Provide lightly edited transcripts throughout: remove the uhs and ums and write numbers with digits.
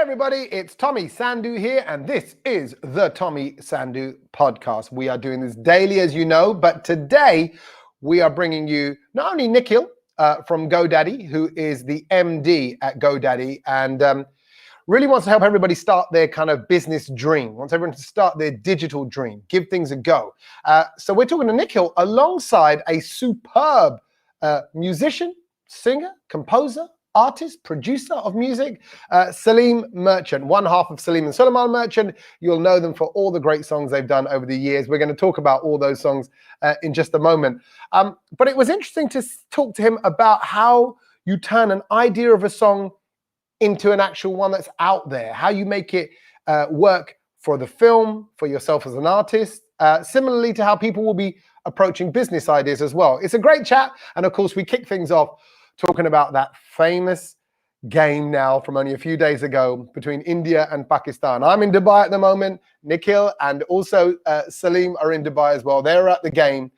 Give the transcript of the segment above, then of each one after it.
everybody, it's Tommy Sandhu here, and this is the Tommy Sandhu podcast. We are doing this daily, as you know, but today we are bringing you not only Nikhil from GoDaddy, who is the MD at GoDaddy, and really wants to help everybody start their kind of business dream, wants everyone to start their digital dream, give things a go. So we're talking to Nikhil alongside a superb musician, singer, composer, artist, producer of music, Salim Merchant, one half of Salim and Sulaiman Merchant. You'll know them for all the great songs they've done over the years. We're going to talk about all those songs in just a moment. But it was interesting to talk to him about how you turn an idea of a song into an actual one that's out there, how you make it work for the film, for yourself as an artist, similarly to how people will be approaching business ideas as well. It's a great chat. And of course, we kick things off talking about that famous game now from only a few days ago between India and Pakistan. I'm in Dubai at the moment. Nikhil and also Salim are in Dubai as well. They're at the game.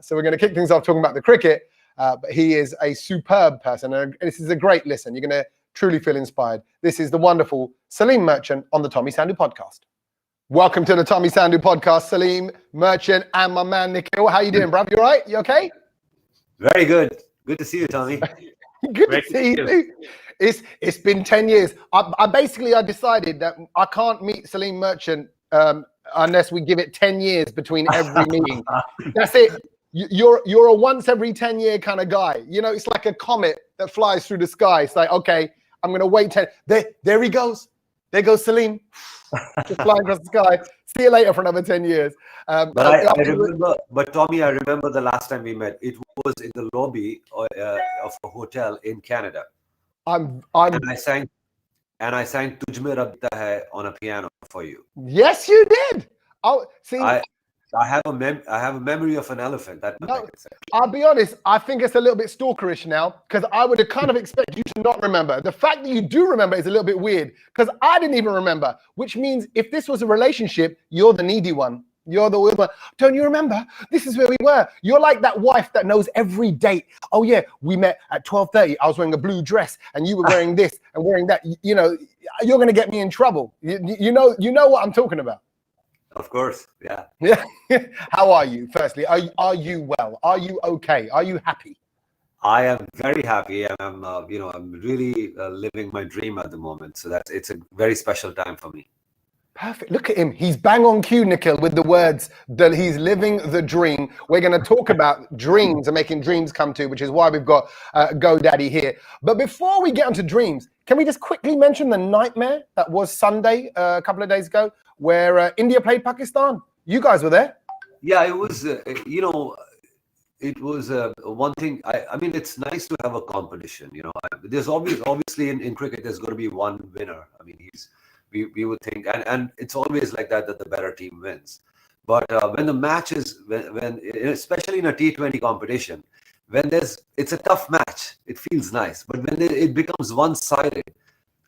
So we're going to kick things off talking about the cricket. But he is a superb person. And this is a great listen. You're going to truly feel inspired. This is the wonderful Salim Merchant on the Tommy Sandhu podcast. Welcome to the Tommy Sandhu podcast, Salim Merchant and my man Nikhil. How you doing, bruv? You all right? You okay? Very good. Good to see you, Tommy. Good to see you. It's been 10 years. I decided that I can't meet Salim Merchant unless we give it 10 years between every meeting. That's it. You're a once every 10 year kind of guy. You know, it's like a comet that flies through the sky. It's like, okay, I'm going to wait 10. There he goes. There goes Salim. Just flying across the sky. See you later for another 10 years. But I remember, Tommy, I remember the last time we met. It was in the lobby of a hotel in Canada. And I sang Tujh Mein Rabta Hai on a piano for you. Yes, you did. Oh, see, I have a memory of an elephant. I'll be honest. I think it's a little bit stalkerish now because I would have kind of expected you to not remember. The fact that you do remember is a little bit weird because I didn't even remember. Which means if this was a relationship, you're the needy one. You're the weird one. Don't you remember? This is where we were. You're like that wife that knows every date. Oh yeah, we met at 12:30. I was wearing a blue dress and you were wearing this and wearing that. You know, you're going to get me in trouble. You know what I'm talking about. Of course, yeah. Yeah. How are you? Firstly, are you well? Are you okay? Are you happy? I am very happy, and I'm really living my dream at the moment. So it's a very special time for me. Perfect. Look at him. He's bang on cue, Nikhil, with the words that he's living the dream. We're going to talk about dreams and making dreams come true, which is why we've got GoDaddy here. But before we get onto dreams, can we just quickly mention the nightmare that was Sunday a couple of days ago, where India played Pakistan? You guys were there. Yeah, it was, it was one thing. I mean, it's nice to have a competition. You know, there's obviously in cricket, there's going to be one winner. I mean, we would think, and it's always like that the better team wins. But when the match is, when especially in a T20 competition, it's a tough match. It feels nice, but when it becomes one-sided,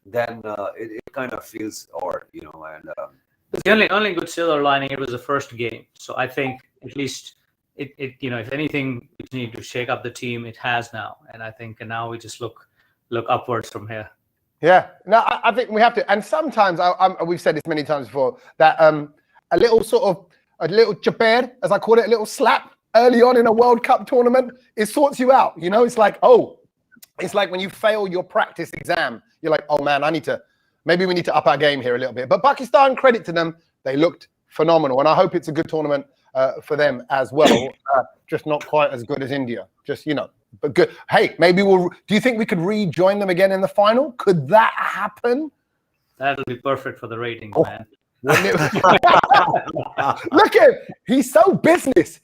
then it kind of feels odd, you know. And the only good silver lining, it was the first game, so I think at least it if anything we need to shake up the team, it has now, and I think now we just look upwards from here. Yeah, no, I think we have to. And sometimes we've said this many times before that a little chaper, as I call it, a little slap early on in a World Cup tournament, it sorts you out. You know, it's like when you fail your practice exam, you're like, oh man, maybe we need to up our game here a little bit. But Pakistan, credit to them, they looked phenomenal, and I hope it's a good tournament for them as well. Just not quite as good as India. Just but good. Hey, maybe do you think we could rejoin them again in the final? Could that happen? That'll be perfect for the ratings, man. Look at him. He's so business.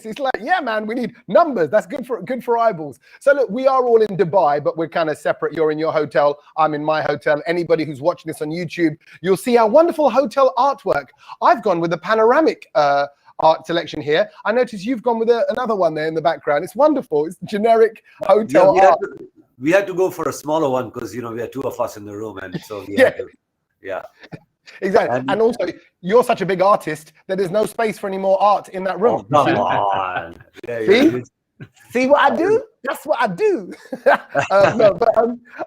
He's like, yeah, man, we need numbers. That's good for eyeballs. So look, we are all in Dubai, but we're kind of separate. You're in your hotel. I'm in my hotel. Anybody who's watching this on YouTube, you'll see our wonderful hotel artwork. I've gone with the panoramic art selection here. I noticed you've gone with another one there in the background. It's wonderful. It's generic hotel art. We had to go for a smaller one because we had two of us in the room, and so yeah. Exactly. And also, you're such a big artist that there's no space for any more art in that room. Oh, come on. See what I do? That's what I do. No, but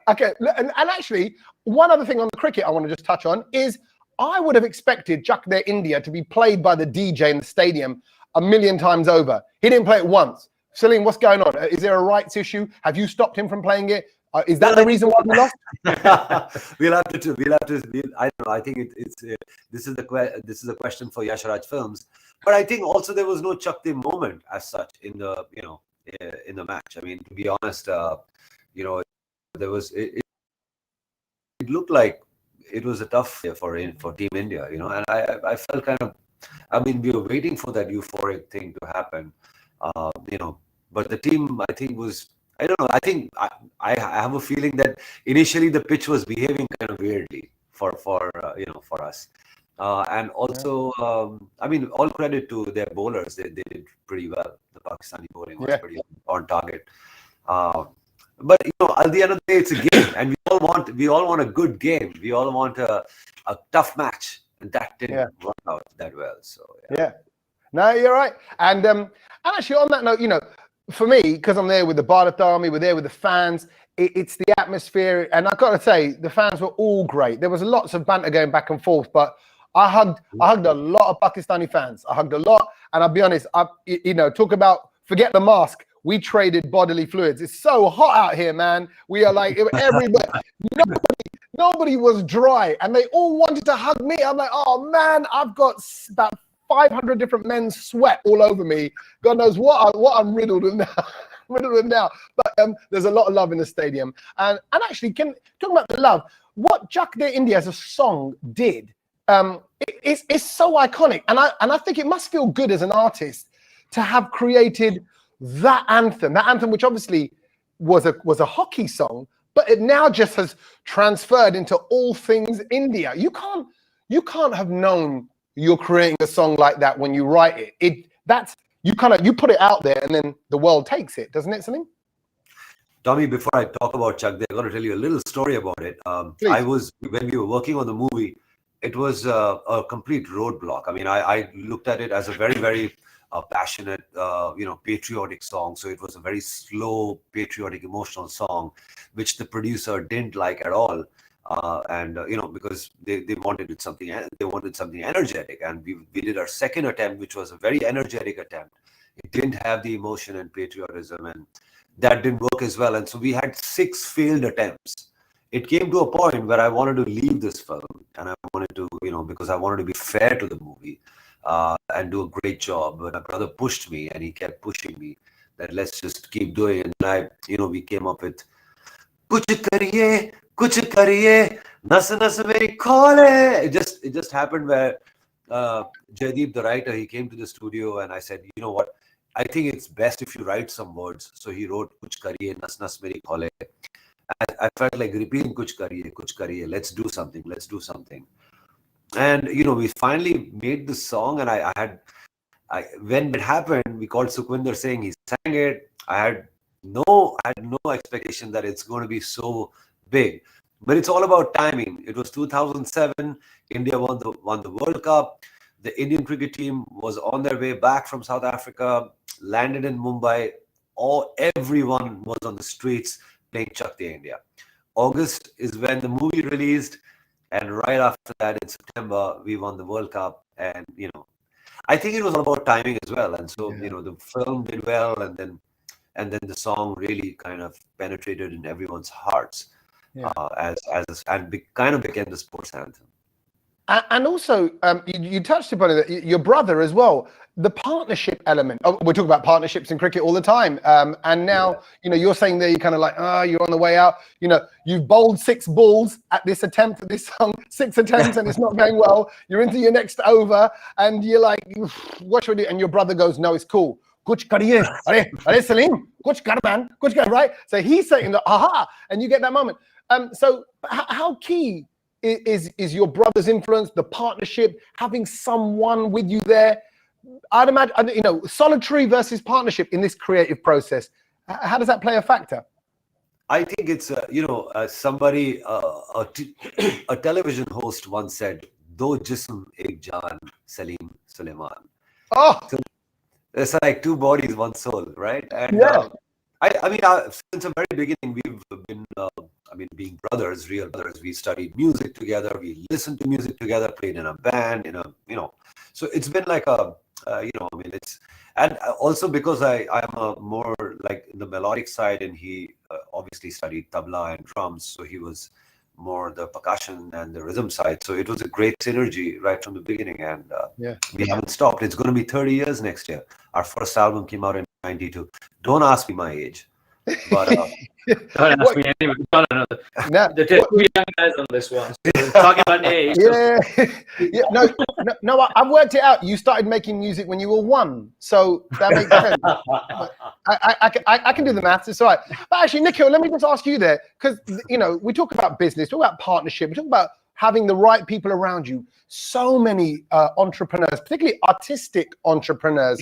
okay. And actually, one other thing on the cricket I want to just touch on is I would have expected Chak De India to be played by the DJ in the stadium a million times over. He didn't play it once. Salim, what's going on? Is there a rights issue? Have you stopped him from playing it? Is that the reason why we lost? We'll have to. I don't know. I think this is a question for Yashraj Films. But I think also there was no Chak De moment as such in the in the match. I mean, to be honest, there was it looked like it was a tough year for Team India, and I felt kind of, I mean, we were waiting for that euphoric thing to happen, but the team, I think, was, I don't know, I think I have a feeling that initially the pitch was behaving kind of weirdly for us. And also, I mean, all credit to their bowlers. They did pretty well. The Pakistani bowling was pretty on target. But at the end of the day, it's a game, and we all want a good game. We all want a tough match, and that didn't work out that well. So no, you're right. And actually, on that note, for me, because I'm there with the Bharat Army, we're there with the fans. It's the atmosphere, and I've got to say, the fans were all great. There was lots of banter going back and forth, but I hugged a lot of Pakistani fans. I hugged a lot, and I'll be honest. Talk about forget the mask. We traded bodily fluids. It's so hot out here, man. We are like everybody. Nobody was dry, and they all wanted to hug me. I'm like, oh man, I've got about 500 different men's sweat all over me. God knows what I'm riddled with now. But there's a lot of love in the stadium, and actually, talking about the love, what Chak De India as a song did. It's so iconic, and I think it must feel good as an artist to have created that anthem, which obviously was a hockey song, but it now just has transferred into all things India. You can't have known you're creating a song like that when you write it. You put it out there, and then the world takes it, doesn't it, Salim? Tommy, before I talk about Chak De, I'm going to tell you a little story about it. When we were working on the movie, it was a complete roadblock. I mean, I looked at it as a very, very passionate, patriotic song. So it was a very slow, patriotic, emotional song, which the producer didn't like at all. Because they wanted something energetic, and we did our second attempt, which was a very energetic attempt. It didn't have the emotion and patriotism, and that didn't work as well. And so we had 6 failed attempts. It came to a point where I wanted to leave this film, and I wanted to, because I wanted to be fair to the movie and do a great job. But my brother pushed me, and he kept pushing me that let's just keep doing it. And we came up with Kuch kariye, nas nas meri khole. It just happened where Jaideep, the writer, he came to the studio, and I said, you know what? I think it's best if you write some words. So he wrote Kuch kariye, nas nas meri khole. I felt like repeating Kuch kariye. Let's do something. And we finally made the song, and when it happened, we called Sukhwinder Singh. He sang it. I had no expectation that it's going to be so big, but it's all about timing. It was 2007. India won the World Cup. The Indian cricket team was on their way back from South Africa, landed in Mumbai. Everyone was on the streets playing Chak De India. August is when the movie released, and right after that, in September, we won the World Cup. And I think it was all about timing as well. And so the film did well, and then the song really kind of penetrated in everyone's hearts, kind of became the sports anthem. And also, you touched upon it, your brother as well, the partnership element. We talk about partnerships in cricket all the time. And now, you're saying there, you're kind of like, you're on the way out. You've bowled 6 balls at this attempt at this song, 6 attempts, and it's not going well. You're into your next over, and you're like, what should we do? And your brother goes, no, it's cool. Kuch kariye, are Salim, kuch kar man, kuch kar, right? So he's saying that, aha, and you get that moment. So how key is your brother's influence, the partnership, having someone with you there? I'd imagine, solitary versus partnership in this creative process. How does that play a factor? I think it's, somebody, a television host once said, "Do jism ek jaan, Salim Sulaiman." Oh, so it's like 2 bodies, 1 soul, right? And I mean, since the very beginning, we've been, I mean, being brothers, real brothers. We studied music together. We listened to music together. Played in a band. So it's been like I mean, it's and also because I'm a more like in the melodic side, and he obviously studied tabla and drums, so he was more the percussion and the rhythm side. So it was a great synergy right from the beginning, and Yeah. we haven't stopped. It's going to be 30 years next year. Our first album came out in '92. Don't ask me my age, but Don't ask me anyway. No. No, There's two young guys on this one. So talking about age. yeah, yeah. No. I've worked it out. You started making music when you were 1, so that makes sense. I can do the maths. It's all right. But actually, Nikhil, let me just ask you there, because we talk about business, talk about partnership, we talk about having the right people around you. So many entrepreneurs, particularly artistic entrepreneurs,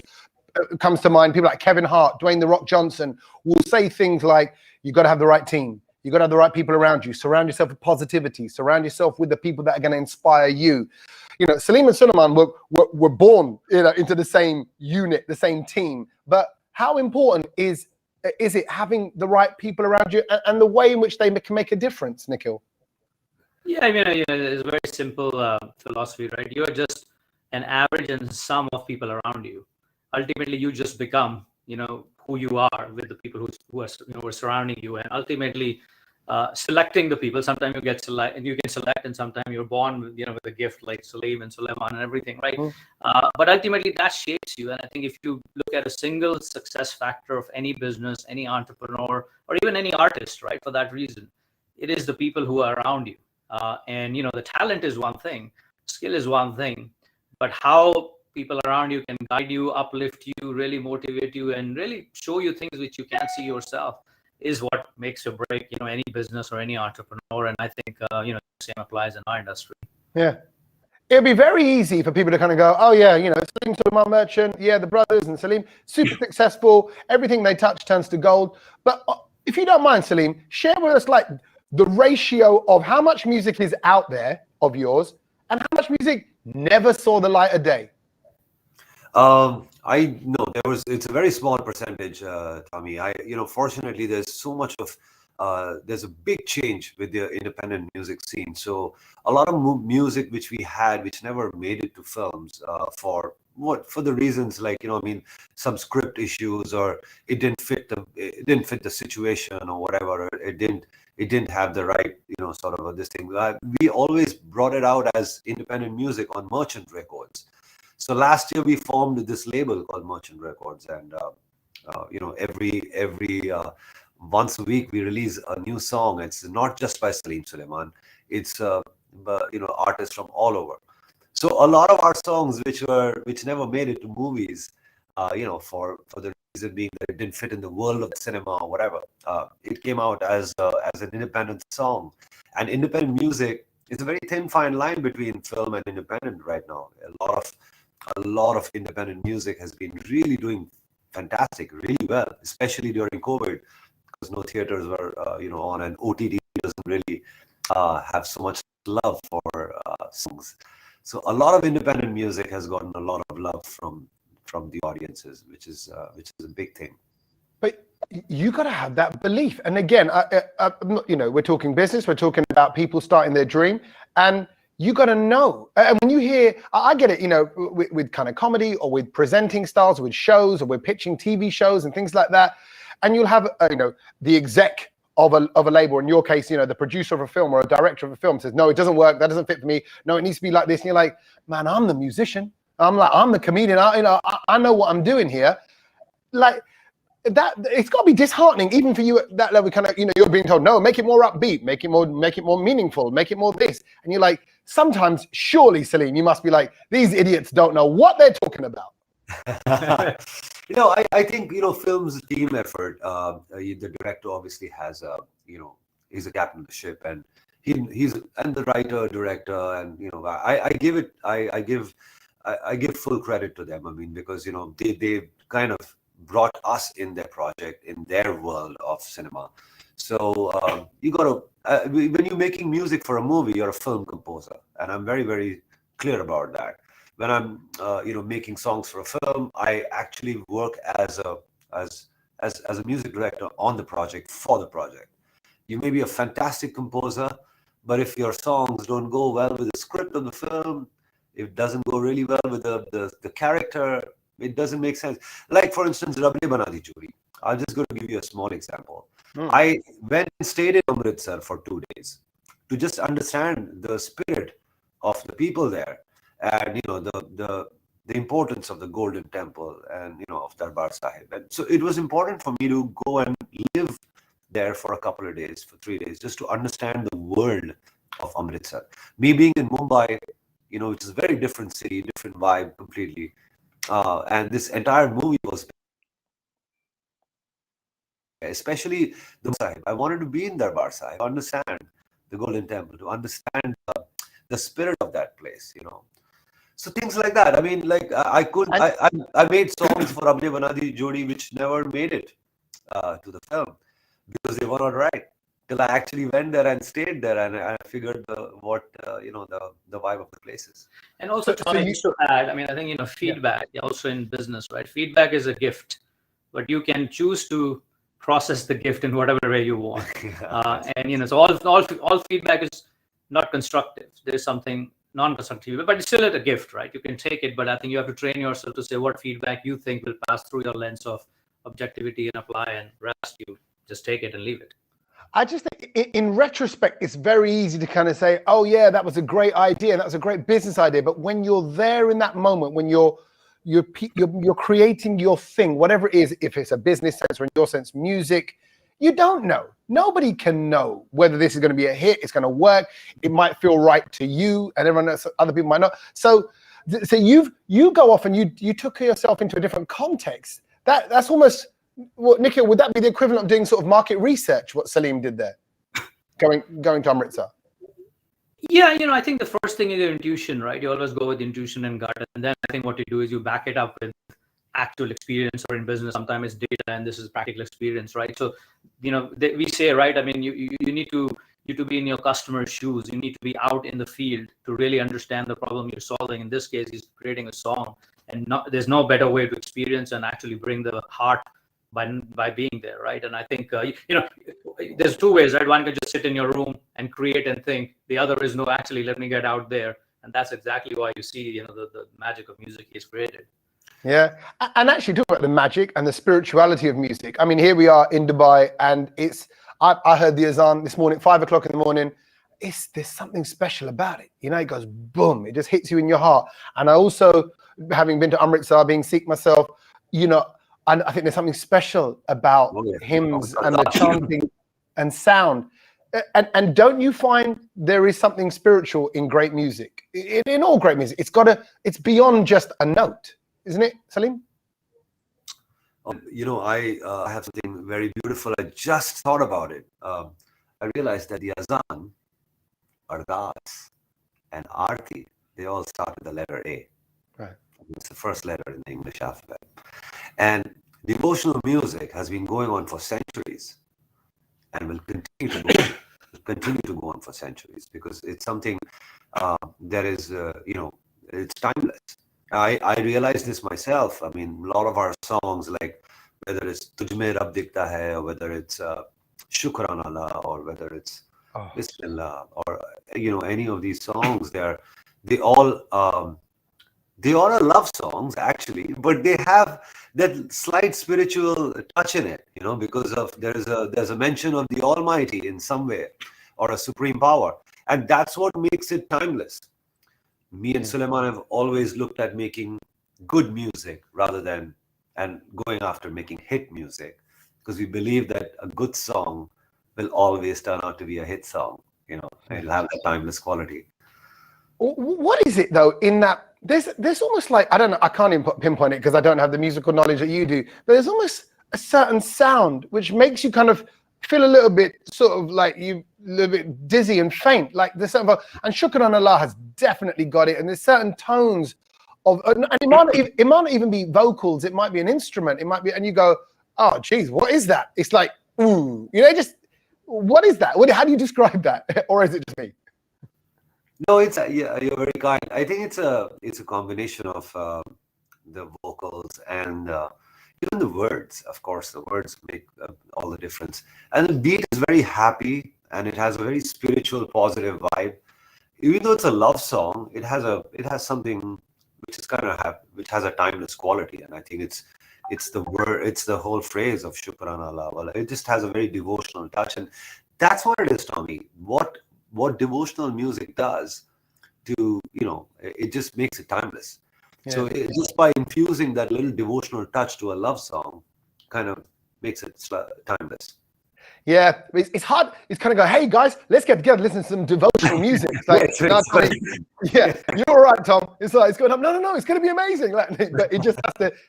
comes to mind. People like Kevin Hart, Dwayne The Rock Johnson, will say things like, "You got to have the right team. You got to have the right people around you. Surround yourself with positivity. Surround yourself with the people that are going to inspire you." Salim and Suleiman were born into the same unit, the same team. But how important is it having the right people around you and the way in which they can make a difference, Nikhil? Yeah, I mean, it's a very simple philosophy, right? You are just an average and sum of people around you. Ultimately, you just become, who you are with the people who are surrounding you, and ultimately selecting the people. Sometimes you can select, and sometimes you're born with, with a gift like Salim and Suleiman and everything, right? But ultimately, that shapes you. And I think if you look at a single success factor of any business, any entrepreneur, or even any artist, right, for that reason, it is the people who are around you. And the talent is one thing, skill is one thing, but how people around you can guide you, uplift you, really motivate you, and really show you things which you can't see yourself is what makes or break any business or any entrepreneur. And I think the same applies in our industry. Yeah. It'd be very easy for people to kind of go, "Oh yeah, Salim Sulaiman Merchant, yeah, the brothers and Salim, super successful. Everything they touch turns to gold." But if you don't mind, Salim, share with us like the ratio of how much music is out there of yours and how much music never saw the light of day. I know it's a very small percentage, Tommy. Fortunately, there's so much of there's a big change with the independent music scene. So a lot of music which we had, which never made it to films, for the reasons like some script issues, or it didn't fit the situation, or whatever. Or it didn't have the right sort of this thing. We always brought it out as independent music on Merchant Records. So last year we formed this label called Merchant Records, and every once a week we release a new song. It's not just by Salim Sulaiman; it's artists from all over. So a lot of our songs which never made it to movies, for the reason being that it didn't fit in the world of cinema or whatever, it came out as an independent song. And independent music is a very thin fine line between film and independent right now. A lot of independent music has been really doing fantastic, really well, especially during COVID, because no theaters were, on, and OTT doesn't really have so much love for songs. So a lot of independent music has gotten a lot of love from the audiences, which is a big thing. But you got to have that belief. And again, we're talking business, we're talking about people starting their dream, and you got to know. And when you hear, I get it, with kind of comedy or with presenting styles, or with shows, or with pitching TV shows and things like that. And you'll have, the exec of a label. In your case, the producer of a film or a director of a film says, "No, it doesn't work. That doesn't fit for me. No, it needs to be like this." And you're like, "Man, I'm the musician. I'm the comedian. I know what I'm doing here." Like that, it's got to be disheartening, even for you at that level. Kind of, you're being told, "No, make it more upbeat, make it more meaningful, make it more this," and you're like, sometimes, surely, Salim, you must be like, "These idiots don't know what they're talking about." I think film's a team effort. The director obviously has he's a captain of the ship, and he's the writer, director, and I give full credit to them. I mean, because they kind of brought us in their project, in their world of cinema. So you got to when you're making music for a movie, you're a film composer, and I'm very, very clear about that. When I'm making songs for a film, I actually work as as a music director on the project, for the project. You may be a fantastic composer, but if your songs don't go well with the script of the film, it doesn't go really well with the character, it doesn't make sense. Like, for instance, Rabne Banadi Jodi. I'm just going to give you a small example. I went and stayed in Amritsar for 2 days to just understand the spirit of the people there, and the importance of the Golden Temple, and of Darbar Sahib. And so it was important for me to go and live there for a couple of days, for 3 days, just to understand the world of Amritsar. Me being in Mumbai, which is a very different city, different vibe completely, and this entire movie was, especially the Sahib. I wanted to be in Darbar Sahib, understand the Golden Temple, to understand the spirit of that place, So things like that. I mean, like I made songs for Rabne Banadi Jodi which never made it to the film because they were not right. Till I actually went there and stayed there, and I figured the vibe of the places. And also, Tommy, just to add, I mean, I think feedback also in business, right? Feedback is a gift, but you can choose to process the gift in whatever way you want. And so all feedback is not constructive. There's something non-constructive, but it's still a gift, right? You can take it, but I think you have to train yourself to say what feedback you think will pass through your lens of objectivity and apply, and rest you just take it and leave it. I just think in retrospect, it's very easy to kind of say, oh yeah, that was a great idea, that was a great business idea. But when you're there in that moment, when you're creating your thing, whatever it is, if it's a business sense or in your sense, music, you don't know. Nobody can know whether this is going to be a hit, it's going to work. It might feel right to you, and everyone else, other people might not. So you go off and you took yourself into a different context. That's almost, well, Nikhil, would that be the equivalent of doing sort of market research, what Salim did there, going to Amritsar? Yeah, I think the first thing is your intuition, right? You always go with intuition and gut, and then I think what you do is you back it up with actual experience, or in business, sometimes it's data, and this is practical experience, right? So, we say, right? I mean, you need to be in your customer's shoes. You need to be out in the field to really understand the problem you're solving. In this case, he's creating a song, and there's no better way to experience and actually bring the heart by being there, right? And I think there's two ways, right? One can just sit in your room and create and think. The other is, no, actually let me get out there, and that's exactly why you see the magic of music he's created. Yeah, and actually talk about the magic and the spirituality of music. I mean, here we are in Dubai, and I heard the azan this morning, 5 o'clock in the morning. There's something special about it. It goes boom, it just hits you in your heart. And I also, having been to Amritsar, being Sikh myself, and I think there's something special about hymns and the chanting and sound. And don't you find there is something spiritual in great music? In all great music, it's beyond just a note, isn't it, Salim? I have something very beautiful. I just thought about it. I realized that the azan, ardas, and arti, they all start with the letter A. Right. It's the first letter in the English alphabet. And devotional music has been going on for centuries, and will continue to go on for centuries, because it's something that is, it's timeless. I realized this myself. I mean, a lot of our songs, like whether it's Tujhme Rab Dikhta Hai, or whether it's Shukran Allah, or whether it's Bismillah, or any of these songs, they all are love songs actually, but they have that slight spiritual touch in it, because of there's a mention of the Almighty in some way, or a supreme power, and that's what makes it timeless. Me and Sulaiman have always looked at making good music rather than and going after making hit music, because we believe that a good song will always turn out to be a hit song. It'll have that timeless quality. What is it though in that there's almost like, I don't know, I can't even pinpoint it because I don't have the musical knowledge that you do, but there's almost a certain sound which makes you kind of feel a little bit sort of like a little bit dizzy and faint, like there's certain, and Shukran Allah has definitely got it, and there's certain tones of, and it might not even be vocals, it might be an instrument, it might be, and you go, oh geez, what is that? It's like, ooh, just what is that? How do you describe that? Or is it just me? No, you're very kind. I think it's a combination of the vocals and even the words, of course, the words make all the difference. And the beat is very happy, and it has a very spiritual, positive vibe. Even though it's a love song, it has something which is which has a timeless quality. And I think it's the word, it's the whole phrase of Shukran Allah Wala. It just has a very devotional touch, and that's what it is, Tommy. What devotional music does to, it just makes it timeless. Yeah. So just by infusing that little devotional touch to a love song, kind of makes it timeless. Yeah, it's hard. It's kind of go, hey guys, let's get together, listen to some devotional music. It's like, yeah, you're all right, Tom. It's like it's going up. No, it's going to be amazing. Like, but it just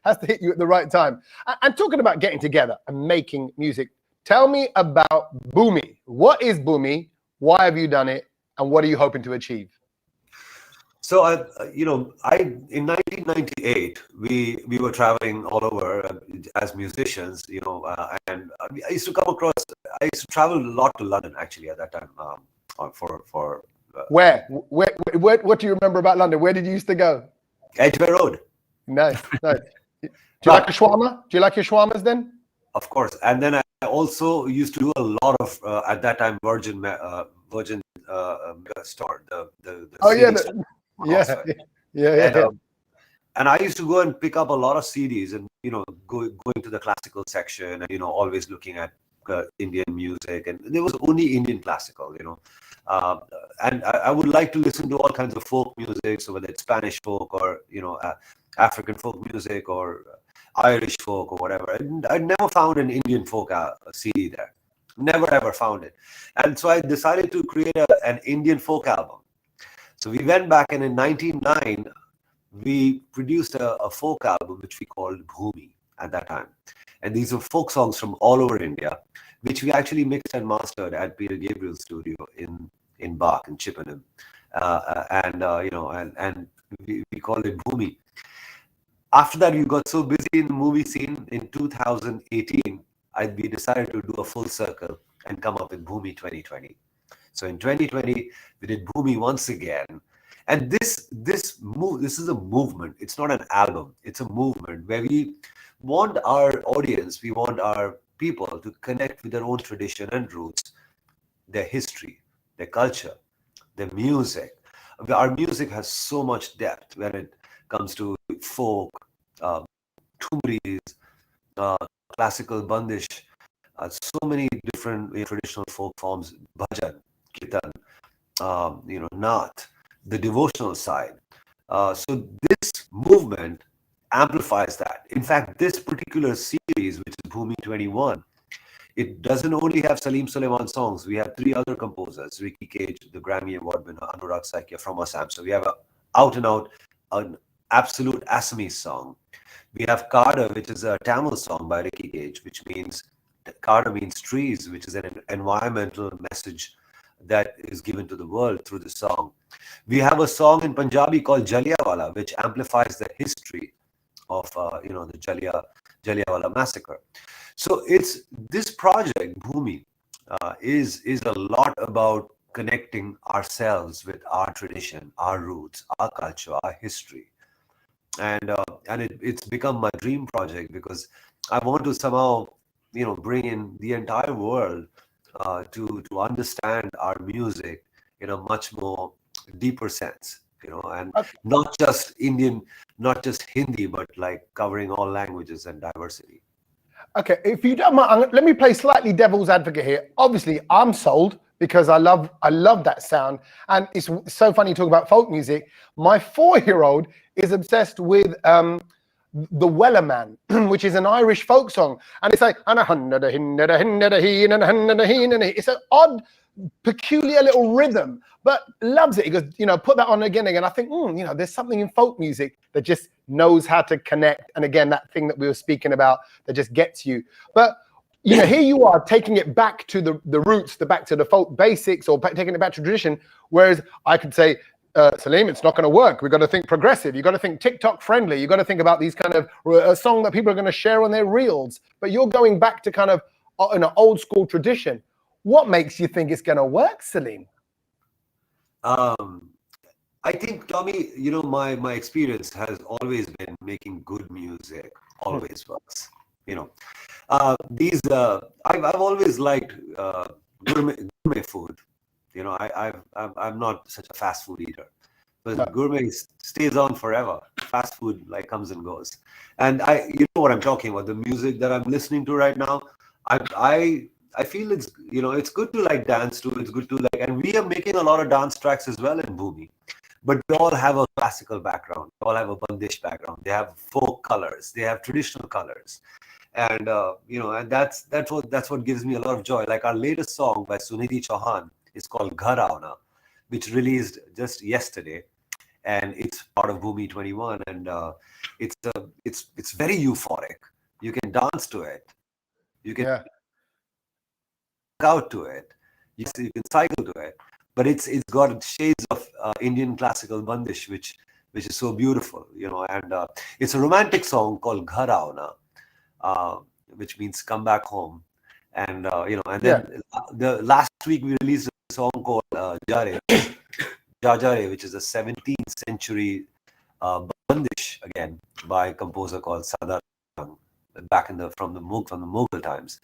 has to hit you at the right time. And talking about getting together and making music, tell me about Bhumi. What is Bhumi? Why have you done it? And what are you hoping to achieve? So in 1998, we were traveling all over as musicians, and I used to travel a lot to London actually at that time. Where? What do you remember about London? Where did you used to go? Edgware Road. Nice. Do you like a shawarma? Do you like your shawarmas then? Of course. And then I also used to do a lot of at that time Virgin store. The oh yeah. Yeah. And I used to go and pick up a lot of CDs and, going to the classical section and, always looking at Indian music. And there was only Indian classical, and I would like to listen to all kinds of folk music. So whether it's Spanish folk or, African folk music or Irish folk or whatever. And I never found an Indian folk CD there. Never ever found it. And so I decided to create an Indian folk album. So we went back, and in 1999, we produced a folk album which we called Bhumi at that time. And these are folk songs from all over India, which we actually mixed and mastered at Peter Gabriel's studio in Bach, in Chippenham. And we called it Bhumi. After that, we got so busy in the movie scene. In 2018, we decided to do a full circle and come up with Bhumi 2020. So in 2020, we did Bhumi once again. And this is a movement. It's not an album. It's a movement where we want our audience, we want our people to connect with their own tradition and roots, their history, their culture, their music. Our music has so much depth when it comes to folk, thumris, classical bandish, so many different traditional folk forms, bhajan, kirtan, naat, the devotional side. So this movement amplifies that. In fact, this particular series, which is Bhumi 21, it doesn't only have Salim Sulaiman songs. We have 3 other composers: Ricky Cage, the Grammy Award winner, Anurag Saikia from Assam. So we have an absolute Assamese song. We have Kada, which is a Tamil song by Ricky Cage, which means Kada means trees, which is an environmental message that is given to the world through the song. We have a song in Punjabi called Jallianwala, which amplifies the history of the Jallianwala massacre. So it's this project, Bhumi, is a lot about connecting ourselves with our tradition, our roots, our culture, our history. And it's become my dream project because I want to somehow, bring in the entire world to understand our music in a much more deeper sense, and not just Indian, not just Hindi, but like covering all languages and diversity. Okay, if you don't mind, let me play slightly devil's advocate here. Obviously, I'm sold because I love that sound, and it's so funny talk about folk music. My 4-year-old is obsessed with the Wellerman, which is an Irish folk song, and it's like it's an odd, peculiar little rhythm, but loves it. He goes, put that on again. I think, there's something in folk music that just knows how to connect, and again, that thing that we were speaking about that just gets you. But here you are taking it back to the roots, back to the folk basics, or taking it back to tradition. Whereas I could say, Salim, it's not going to work. We've got to think progressive. You've got to think TikTok friendly. You've got to think about these kind of a song that people are going to share on their reels. But you're going back to kind of an old school tradition. What makes you think it's going to work, Salim? I think, Tommy, my experience has always been making good music always works. you know. I've always liked gourmet food. You know, I'm not such a fast food eater, but gourmet stays on forever. Fast food like comes and goes. And you know what I'm talking about. The music that I'm listening to right now, I feel it's, you know, it's good to like dance to. It's good to like, and we are making a lot of dance tracks as well in Bhumi. But they all have a classical background. They all have a Bandish background. They have folk colors. They have traditional colors. And you know, and that's what gives me a lot of joy. Like our latest song by Sunidhi Chauhan is called Ghar Aana, which released just yesterday, and it's part of Bhumi 21, and it's very euphoric. You can dance to it, you can out to it, you can cycle to it, but it's got shades of Indian classical Bandish, which is so beautiful, you know. And it's a romantic song called Ghar Aana, which means come back home. And you know, and then the last week we released a song called Jare, Jajare, which is a 17th century Bandish again by a composer called Sadar back from the Mughal times.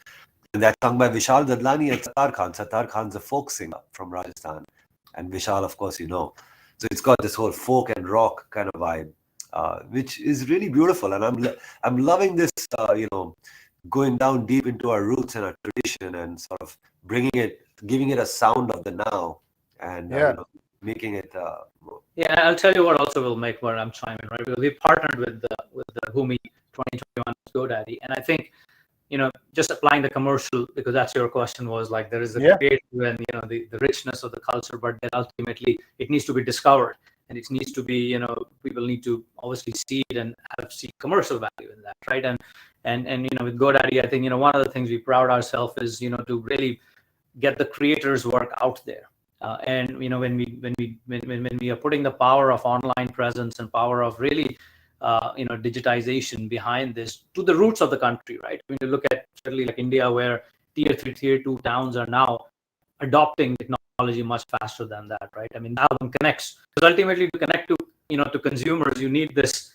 And that's sung by Vishal Dadlani and Sattar Khan. Sattar Khan's a folk singer from Rajasthan, and Vishal, of course, you know. So it's got this whole folk and rock kind of vibe, which is really beautiful. And I'm loving this, you know, going down deep into our roots and our tradition, and sort of giving it a sound of the now, and you know, making it. Yeah, I'll tell you what also will make where I'm chiming, right? Because we partnered with the Bhumi 2021 GoDaddy, and I think, you know, just applying the commercial, because that's your question, was like there is a creative and, you know, the richness of the culture, but then ultimately it needs to be discovered, and it needs to be, you know, people need to obviously see it and see commercial value in that, right? And you know, with GoDaddy, I think, you know, one of the things we proud ourselves is, you know, to really get the creators' work out there. And you know, when we are putting the power of online presence and power of really you know, digitization behind this to the roots of the country, right? When you look at certainly like India, where tier 3, tier 2 towns are now adopting technology much faster than that, right? I mean, now one connects, because ultimately to connect to, you know, to consumers, you need this,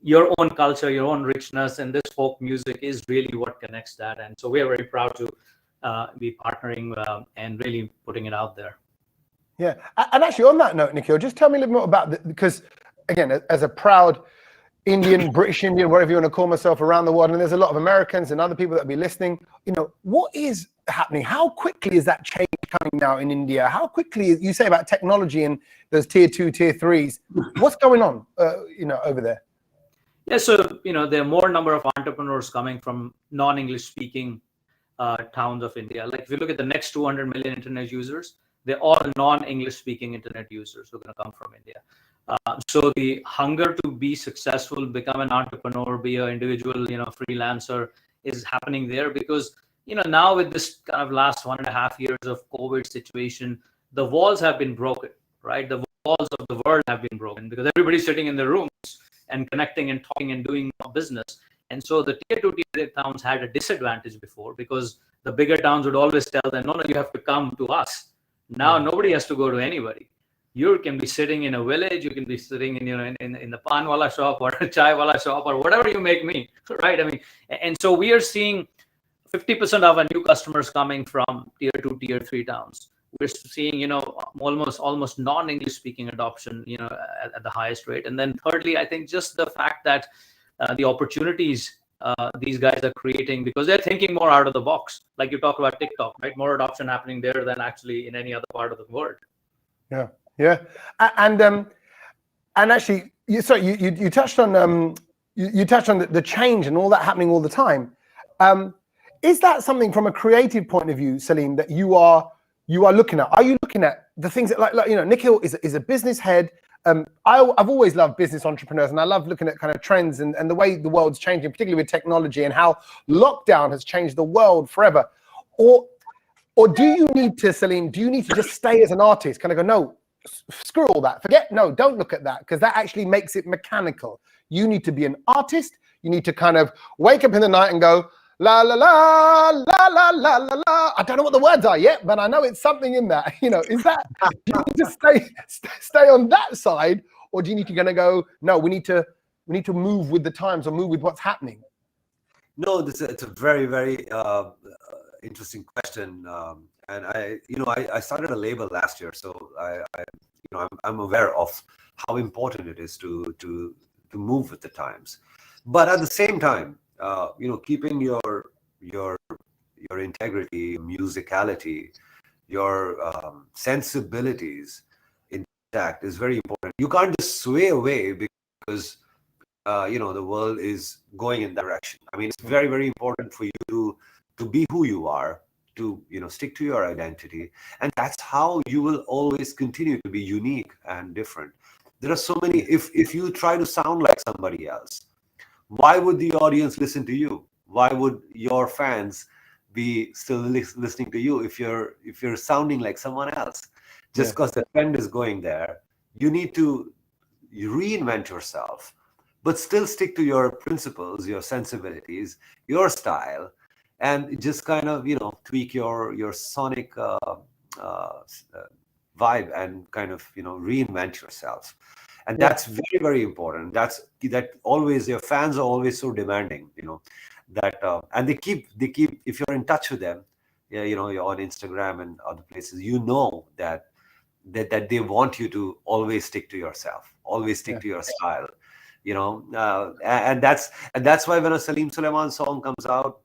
your own culture, your own richness, and this folk music is really what connects that. And so we are very proud to be partnering and really putting it out there. Yeah, and actually on that note, Nikhil, just tell me a little more about because again, as a proud Indian, British Indian, whatever you want to call myself around the world, and there's a lot of Americans and other people that will be listening, you know, what is happening? How quickly is that change coming now in India? How quickly, you say about technology and those tier 2, tier 3s, what's going on, you know, over there? Yeah, so, you know, there are more number of entrepreneurs coming from non-English speaking towns of India. Like if you look at the next 200 million internet users, they're all non-English speaking internet users who are going to come from India. So the hunger to be successful, become an entrepreneur, be an individual, you know, freelancer is happening there, because, you know, now with this kind of last 1.5 years of COVID situation, the walls have been broken, right? The walls of the world have been broken because everybody's sitting in their rooms and connecting and talking and doing business. And so the tier 2, tier 3 towns had a disadvantage before, because the bigger towns would always tell them, no, you have to come to us. Now nobody has to go to anybody. You can be sitting in a village, you can be sitting in, you know, in the pan wala shop or a chai wala shop or whatever you make me, right? I mean, and so we are seeing 50% of our new customers coming from tier 2, tier 3 towns. We're seeing, you know, almost non-English speaking adoption, you know, at the highest rate. And then thirdly, I think just the fact that the opportunities these guys are creating, because they're thinking more out of the box. Like you talk about TikTok, right? More adoption happening there than actually in any other part of the world. Yeah, and actually, you touched on you touched on the change and all that happening all the time. Is that something from a creative point of view, Salim, that you are looking at? Are you looking at the things that, like you know, Nikhil is a business head. I've always loved business entrepreneurs, and I love looking at kind of trends and the way the world's changing, particularly with technology and how lockdown has changed the world forever. Or do you need to, Salim, do you need to just stay as an artist? Kind of go, no, screw all that. Don't look at that, because that actually makes it mechanical. You need to be an artist. You need to kind of wake up in the night and go, la, la, la, la, la, la, la, la. I don't know what the words are yet, but I know it's something in that. You know, is that, do you need to stay on that side, or do you need to kind of go, no, we need to move with the times or move with what's happening? No, it's a very, very interesting question. And I started a label last year, so I'm aware of how important it is to move with the times. But at the same time, keeping your integrity, musicality, your sensibilities intact is very important. You can't just sway away because the world is going in that direction. I mean, it's very, very important for you to be who you are, to stick to your identity, and that's how you will always continue to be unique and different. There are so many. If you try to sound like somebody else, why would the audience listen to you? Why would your fans be still listening to you if you're sounding like someone else? Just because the trend is going there, you need to reinvent yourself, but still stick to your principles, your sensibilities, your style, and just kind of tweak your sonic vibe and kind of reinvent yourself. And that's very, very important. That always, your fans are always so demanding, that and they keep if you're in touch with them, you're on Instagram and other places, that they want you to always stick to yourself, always stick to your style, and that's why when a Salim Sulaiman song comes out,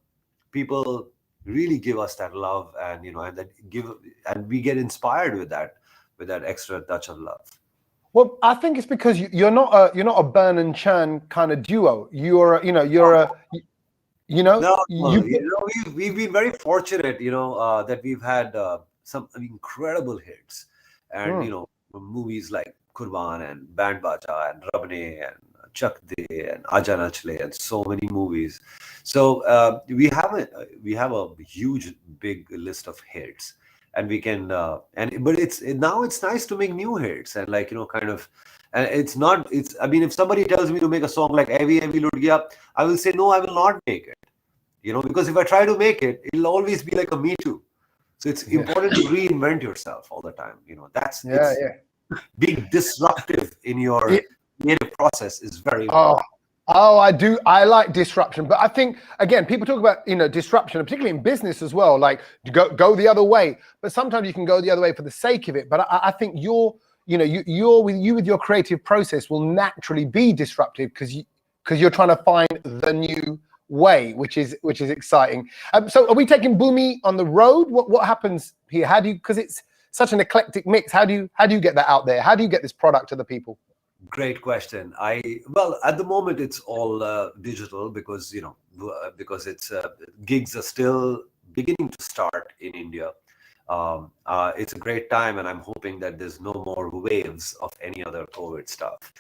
people really give us that love, and and we get inspired with that extra touch of love. Well, I think it's because you're not a burn and churn kind of duo. We've been very fortunate, that we've had some incredible hits, and movies like Kurban and Band Baja and Rabne and Chak De and Aaja Nachle and so many movies. So we have a huge, big list of hits, and we can but it's nice to make new hits and and I mean, if somebody tells me to make a song like Evi Evi Lut Gaya, I will say no, I will not make it, because if I try to make it, it'll always be like a Me Too. So it's important to reinvent yourself all the time. That's being disruptive in your creative process is very important. I do. I like disruption, but I think again, people talk about disruption, particularly in business as well. Like go the other way, but sometimes you can go the other way for the sake of it. But I think you're with your creative process will naturally be disruptive because you're trying to find the new way, which is exciting. So are we taking Bhumi on the road? What happens here? How do you, because it's such an eclectic mix, how do you get that out there? How do you get this product to the people? Great question. Well, at the moment it's all digital because it's gigs are still beginning to start in India. It's a great time, and I'm hoping that there's no more waves of any other COVID stuff.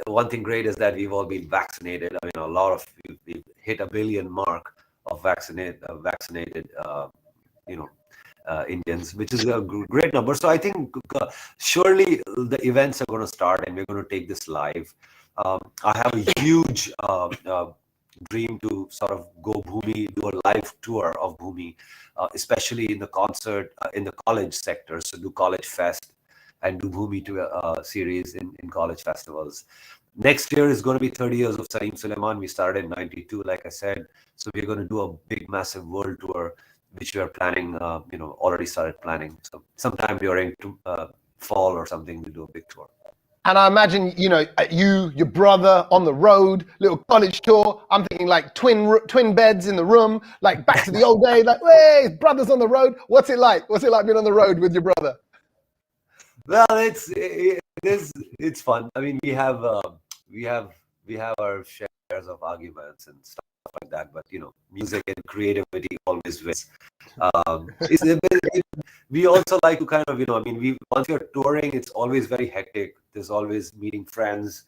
One thing great is that we've all been vaccinated. I mean, we've hit 1 billion mark of vaccinated Indians, which is a great number. So I think surely the events are going to start, and we're going to take this live. I have a huge dream to sort of go Bhumi, do a live tour of Bhumi, especially in the concert, in the college sector. So do College Fest and do Bhumi to a series in college festivals. Next year is going to be 30 years of Salim Sulaiman. We started in 92, like I said. So we're going to do a big, massive world tour, which we are planning, already started planning. So sometime during fall or something, we'll do a big tour. And I imagine, your brother on the road, little college tour. I'm thinking like twin beds in the room, like back to the old days, like, hey, brothers on the road. What's it like? What's it like being on the road with your brother? Well, it's fun. I mean, we have our shares of arguments and stuff like that, but music and creativity always wins. We also like to kind of once you're touring, it's always very hectic. There's always meeting friends,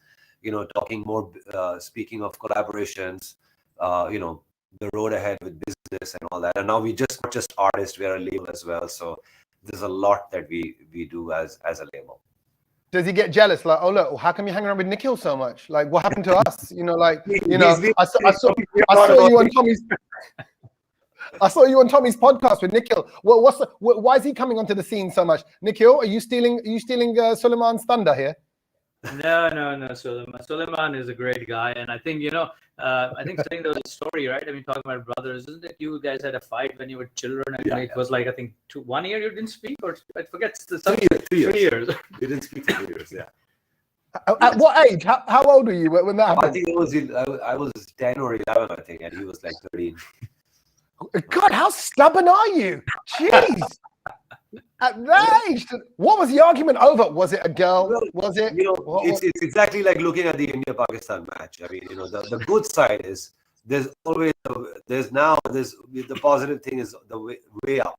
talking more, speaking of collaborations, the road ahead with business and all that. And now we not just artists, we are a label as well. So there's a lot that we do as a label. Does he get jealous? Like, oh look, how come you hang around with Nikhil so much? Like, what happened to us? I saw you on Tommy's. I saw you on Tommy's podcast with Nikhil. Well, why is he coming onto the scene so much? Nikhil, are you stealing Sulaiman's thunder here? No. Sulaiman is a great guy, and I think I think there was a story, right? I mean, talking about brothers, isn't it? You guys had a fight when you were children, and Yeah, it was like, I think 1 year you didn't speak, or I forget. 3 years. 3 years. We didn't speak for 3 years. Yeah. At what age? How old were you when that I happened? think I was 10 or 11, I think, and he was like 13. God, how stubborn are you? Jeez. At that age, what was the argument over? Was it a girl? Well, Was it? You know, What- it's exactly like looking at the India-Pakistan match. I mean, you know, the good side is there's always there's the positive thing is the way up.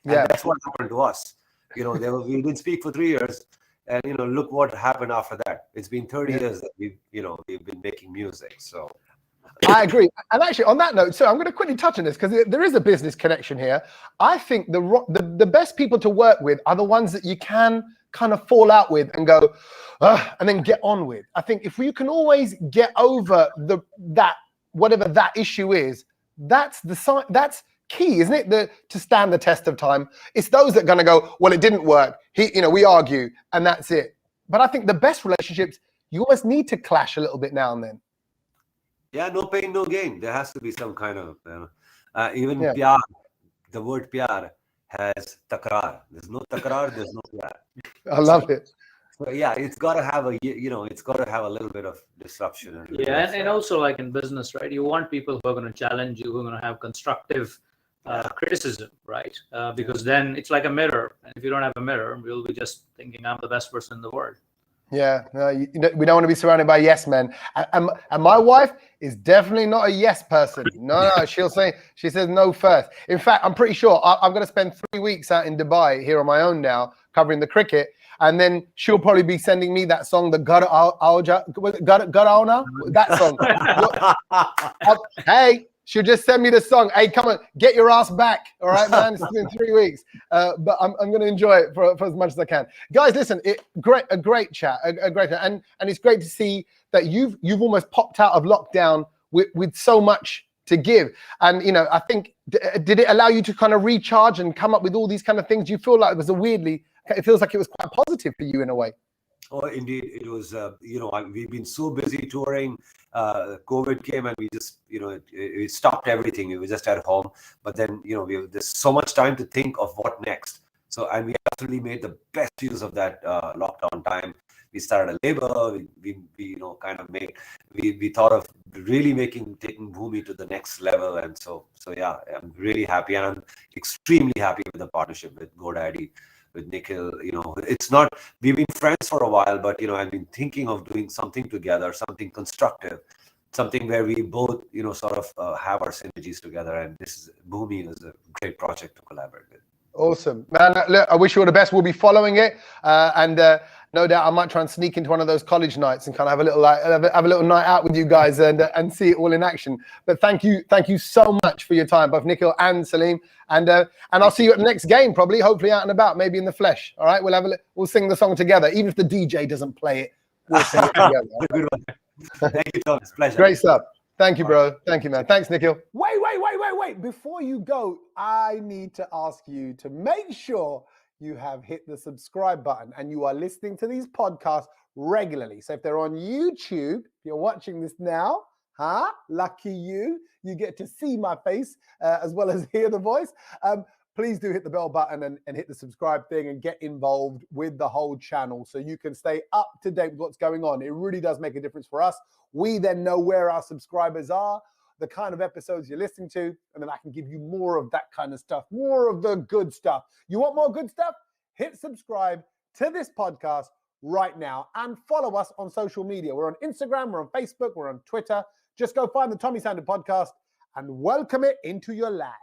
And Yeah. that's what happened to us. You know, we didn't speak for 3 years, and you know, look what happened after that. It's been 30 years that we've been making music. So I agree. And actually, on that note, so I'm going to quickly touch on this because there is a business connection here. I think the best people to work with are the ones that you can kind of fall out with and go, and then get on with. I think if you can always get over that whatever that issue is, that's key, isn't it? To stand the test of time. It's those that are going to go, well, it didn't work. We argue, and that's it. But I think the best relationships, you always need to clash a little bit now and then. yeah, no pain, no gain. There has to be some kind of even Yeah. pyar. The word pyar has takrar. There's no takrar. There's no pyar. I love it. So yeah, it's got to have it's got to have a little bit of disruption. And a little Yeah, bit and of, also like in business, right? You want people who are going to challenge you, who are going to have constructive criticism, right? Because then it's like a mirror, and if you don't have a mirror, you'll be just thinking I'm the best person in the world. Yeah, no, we don't want to be surrounded by yes men. And my wife is definitely not a yes person. No, she says no first. In fact, I'm pretty sure I'm going to spend 3 weeks out in Dubai here on my own now, covering the cricket. And then she'll probably be sending me that song, the Gar Auna, that song. Hey, she'll just send me the song. Hey, come on, get your ass back. All right, man. It's been 3 weeks, but I'm going to enjoy it for as much as I can. Guys, listen, a great chat, and it's great to see that you've almost popped out of lockdown with so much to give. And you know, I think did it allow you to kind of recharge and come up with all these kind of things? Do you feel like it feels like it was quite positive for you in a way? Oh, indeed, it was. We've been so busy touring. COVID came and we just, it stopped everything. We were just at home. But then, there's so much time to think of what next. So, and we absolutely made the best use of that lockdown time. We started a label. We thought of really taking Bhumi to the next level. And so yeah, I'm really happy, and I'm extremely happy with the partnership with GoDaddy, with Nikhil. It's not, we've been friends for a while, but I've been thinking of doing something together, something constructive, something where we both sort of have our synergies together. And Bhumi is a great project to collaborate with. Awesome, man. Look, I wish you all the best. We'll be following it, and no doubt I might try and sneak into one of those college nights and kind of have a little night out with you guys and see it all in action. But thank you so much for your time, both Nikhil and Salim, and I'll see you at the next game, probably, hopefully out and about, maybe in the flesh. All right, we'll sing the song together, even if the DJ doesn't play it. We'll sing it together. Good one. Thank you, Thomas. Pleasure. Great stuff. Thank you, bro. Thank you, man. Thanks, Nikhil. Wait. Before you go, I need to ask you to make sure you have hit the subscribe button and you are listening to these podcasts regularly. So if they're on YouTube, if you're watching this now, lucky you get to see my face as well as hear the voice. Please do hit the bell button and hit the subscribe thing and get involved with the whole channel so you can stay up to date with what's going on. It really does make a difference for us. We then know where our subscribers are, the kind of episodes you're listening to, and then I can give you more of that kind of stuff, more of the good stuff. You want more good stuff? Hit subscribe to this podcast right now and follow us on social media. We're on Instagram, we're on Facebook, we're on Twitter. Just go find the Tommy Sandhu Podcast and welcome it into your life.